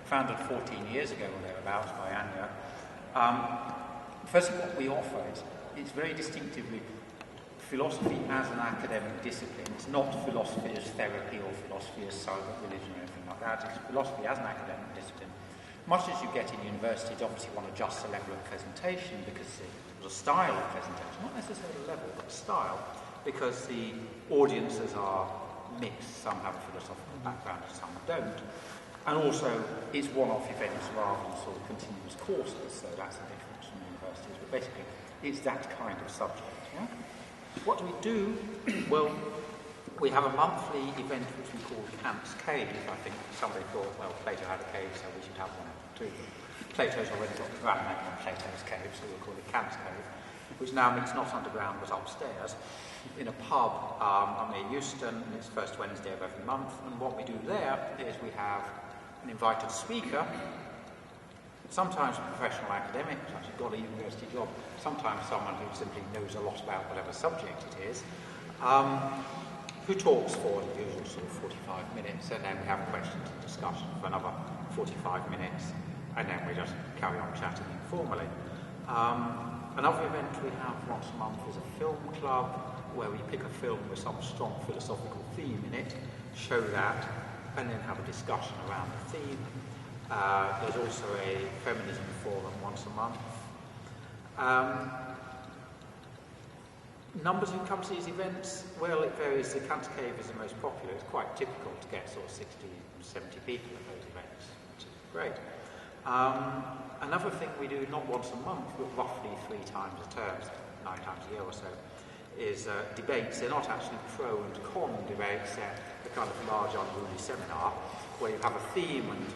founded 14 years ago or thereabouts by Anya. First of all, what we offer is it's very distinctively philosophy as an academic discipline. It's not philosophy as therapy or philosophy as surrogate religion or anything like that. It's philosophy as an academic discipline. Much as you get in universities, obviously you want to adjust the level of presentation because the style of presentation, not necessarily level, but style, because the audiences are mixed. Some have a philosophical background and some don't. And also, it's one-off events rather than sort of continuous courses, so that's the difference from universities. But basically, it's that kind of subject. Yeah? What do we do? Well, we have a monthly event which we call Kant's Cave. I think somebody thought, well, Plato had a cave, so we should have one too. Plato's already got the ground name on Plato's cave, so we'll call it Kant's Cave, which now meets not underground but upstairs in a pub near Euston. It's first Wednesday of every month, and what we do there is we have an invited speaker, sometimes a professional academic, who's actually got a university job, sometimes someone who simply knows a lot about whatever subject it is, who talks for the usual sort of 45 minutes, and then we have questions and discussion for another 45 minutes, and then we just carry on chatting informally. Another event we have once a month is a film club, where we pick a film with some strong philosophical theme in it, show that, and then have a discussion around the theme. There's also a feminism forum once a month. Numbers who come to these events, well, it varies. The Kant's Cave is the most popular. It's quite typical to get sort of 60, 70 people at those events, which is great. Another thing we do, not once a month, but roughly 3 times a term, 9 times a year or so, is debates. They're not actually pro and con debates, they're the kind of large unruly seminar where you have a theme and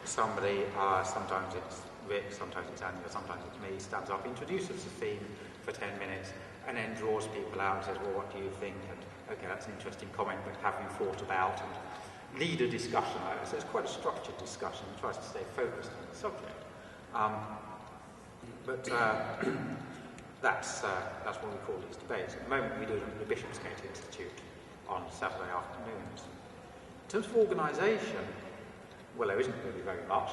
somebody, sometimes it's Rick, sometimes it's Anya, sometimes it's me, stands up, introduces the theme for 10 minutes and then draws people out and says, well, what do you think? And okay, that's an interesting comment, but have you thought about? And lead a discussion. So it's quite a structured discussion. It tries to stay focused on the subject. That's what we call these debates. At the moment, we do them at the Bishopsgate Institute on Saturday afternoons. In terms of organisation, well, there isn't really very much.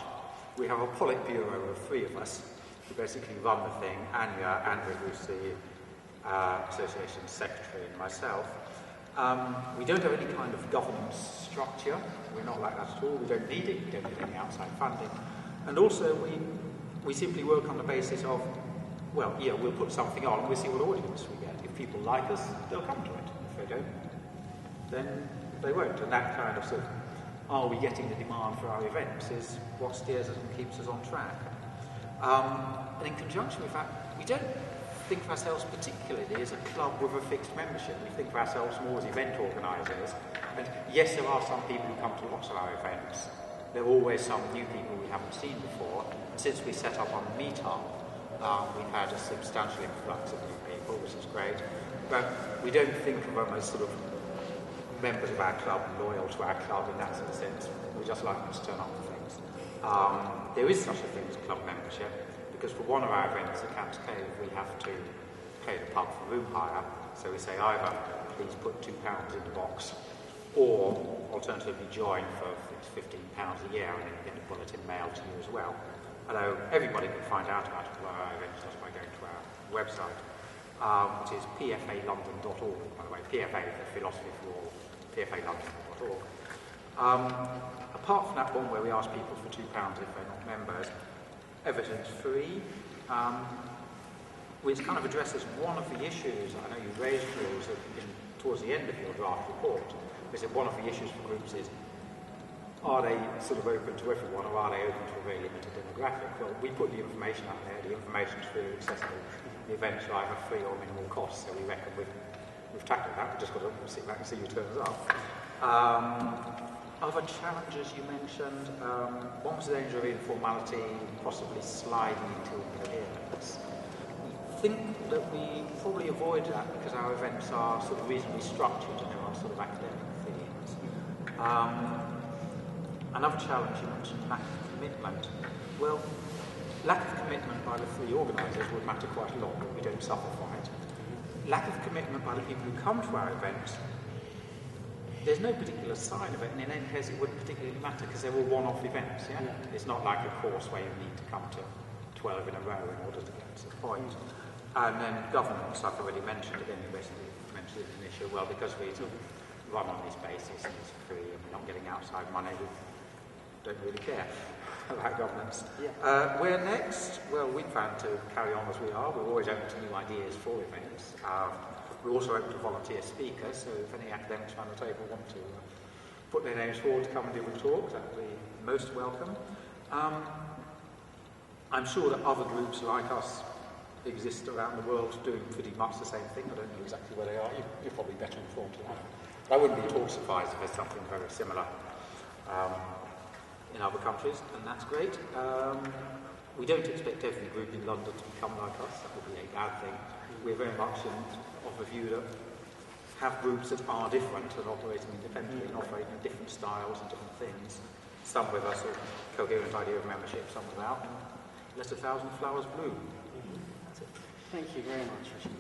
We have a Politburo of 3 of us who basically run the thing. Anya, Andrew, who's the association secretary, and myself. We don't have any kind of governance structure. We're not like that at all. We don't need it. We don't need any outside funding. And also, we simply work on the basis of, well, yeah, we'll put something on and we'll see what audience we get. If people like us, they'll come to it. If they don't, then they won't. And that kind of sort of, are we getting the demand for our events, is what steers us and keeps us on track. And in conjunction with that, we don't think of ourselves particularly as a club with a fixed membership. We think of ourselves more as event organisers. And yes, there are some people who come to lots of our events. There are always some new people we haven't seen before. And since we set up on the Meetup, we've had a substantial influx of new people, which is great. But we don't think of them as sort of members of our club, loyal to our club in that sort of sense. We just like them to turn up for things. There is such a thing as club membership, because for one of our events at Kant's Cave, we have to pay the pub for room hire. So we say either please put £2 in the box, or alternatively join for £15 a year, and then you get a bulletin mailed to you as well. Although everybody can find out about our events just by going to our website, which is pfalondon.org, by the way, PFA for Philosophy for All, pfalondon.org. Apart from that one where we ask people for £2 if they're not members, evidence-free, which kind of addresses one of the issues, I know you raised, Jules, towards the end of your draft report, is that one of the issues for groups is, are they sort of open to everyone, or are they open to a very limited demographic? Well, we put the information out there, the information is freely accessible, the events are either free or minimal cost, so we reckon we've tackled that, we've just got to sit back and see who turns up. Other challenges you mentioned, one was the danger of informality, possibly sliding into incoherence. I think that we probably avoid that because our events are sort of reasonably structured and there are sort of academic themes. Another challenge you mentioned, lack of commitment. Well, lack of commitment by the 3 organisers would matter quite a lot, but we don't suffer from it. Lack of commitment by the people who come to our events There's no particular sign of it, and in any case it wouldn't particularly matter because they're all one-off events, yeah? It's not like a course where you need to come to 12 in a row in order to get to the point. And then governance, I've already mentioned, again, you basically mentioned it as an issue. Well, because we sort of run on this basis and it's free and we're not getting outside money, we don't really care about governance. Where next? Well, we plan to carry on as we are. We're always open to new ideas for events. We're also open to volunteer speakers, so if any academics around the table want to put their names forward to come and give a talk, that would be most welcome. I'm sure that other groups like us exist around the world doing pretty much the same thing. I don't know exactly where they are. You're probably better informed than I am. I wouldn't be at all surprised if there's something very similar in other countries, and that's great. We don't expect every group in London to become like us. That would be a bad thing. We're very much of the view that have groups that are different and operating independently and operating in different styles and different things. Some with a sort of coherent idea of membership, some without. Let 1,000 flowers bloom. That's it. Thank you very much, Richard.